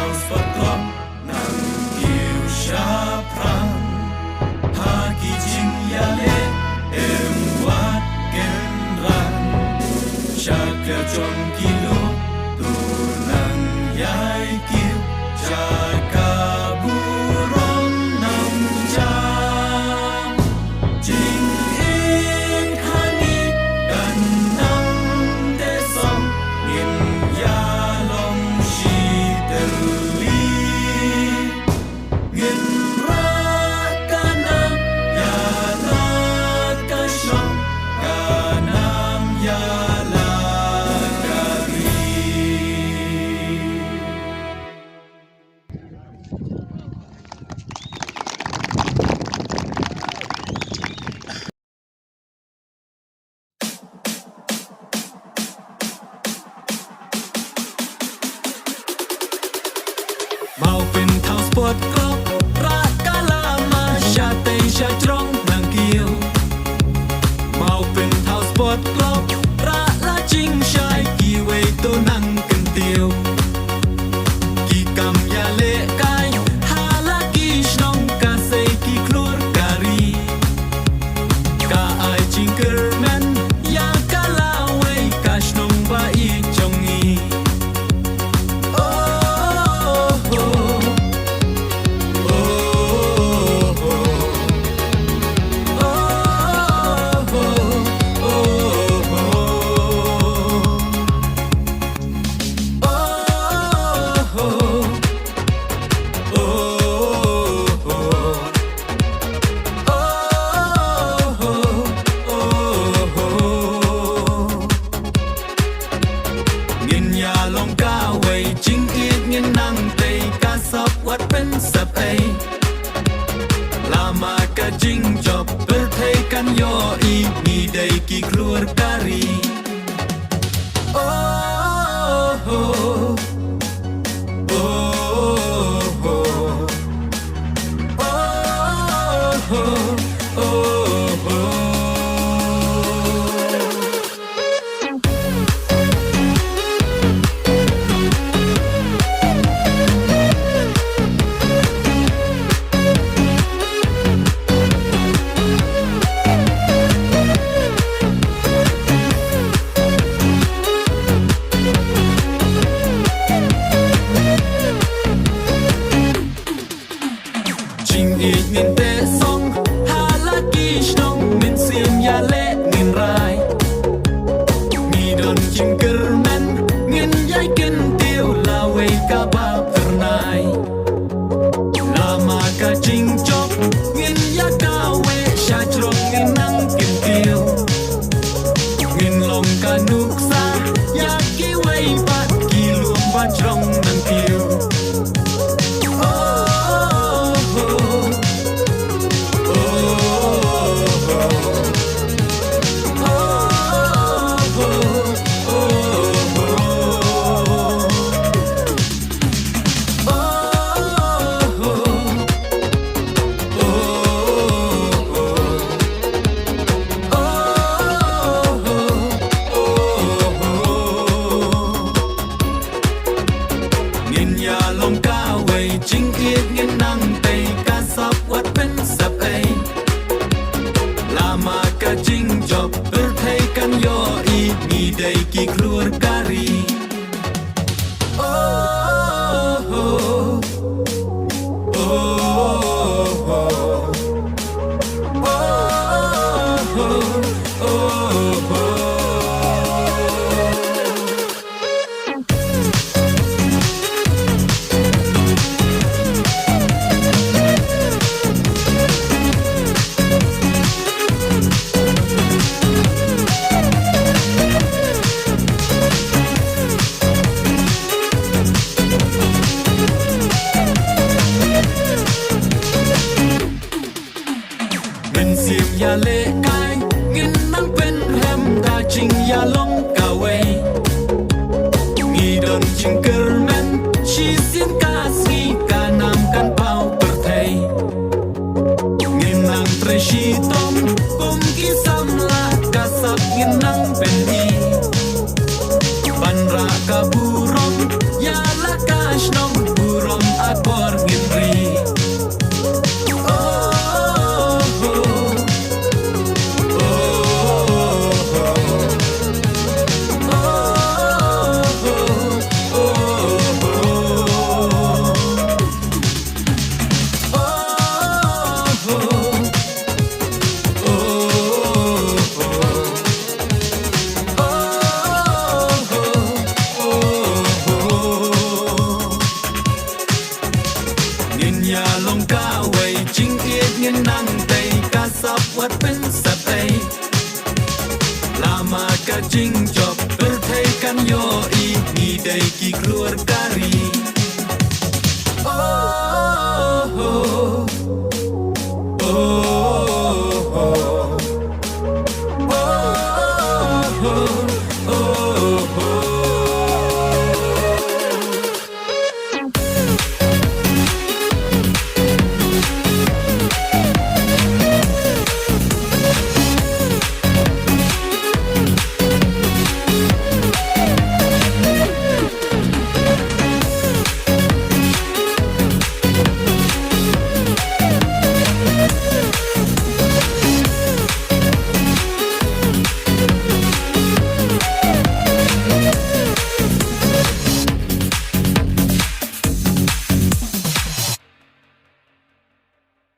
House Paklop Nang Kiu Shaprang Haki Jing Yale Em Wat Genran Shaka Chon Kilo Tunang Yai Kiu Jaka Buron Nam Jam Jing In Hani Dan Nam Desong In Yalong Shi Deli Ngin Rakanam Yalakashong Kanam Yalakari Mau pin thao sport club Rakalama Shatay Shatrong Nang Kiu Mau pin thao sport club Ra La Ching Shai Ki Wei To Nang Kan Tiêu Ki Kam Ya Le Kai Hala Ki Shnong Ka Sei Ki Klur Kari Ka Ai Ching Kerman Ya Ka La Wei Ka Shnong Ba I Chong I Ngin ya long ka wei jing it ngin nang tei ka sap wat pen sap ai lama ka jing job ber thei kan yo I mi dei ki klur kari oh oh oh oh oh oh Jing it ngin te song halaki shnong min sim ya le ngin rai mi don jing kerman ngin yai ken tiêu la wei ka ba pernai lama ka jing chop ngin ya ka we sha chrong ngin nang ken tiêu ngin long ka nuk sa ya ki wei ba ki luom ba chrong nang tiêu Ngin ya long ka wei jing it ngin nang tei ka sap wat pen sap ai lama ka jing job ber thei kan yo I mi dei ki klur kari oh oh oh oh oh Ngin sim ya le kai ngin nang pen hem da jing ya long ka wei ngi don jing kerman shi sin ka si ka nam kan pau per thei ngin nang tre shi tom kum ki sam la ka sap ngin nang pen I ban ra ka burong ya la ka shnong burong daiki keluarga ria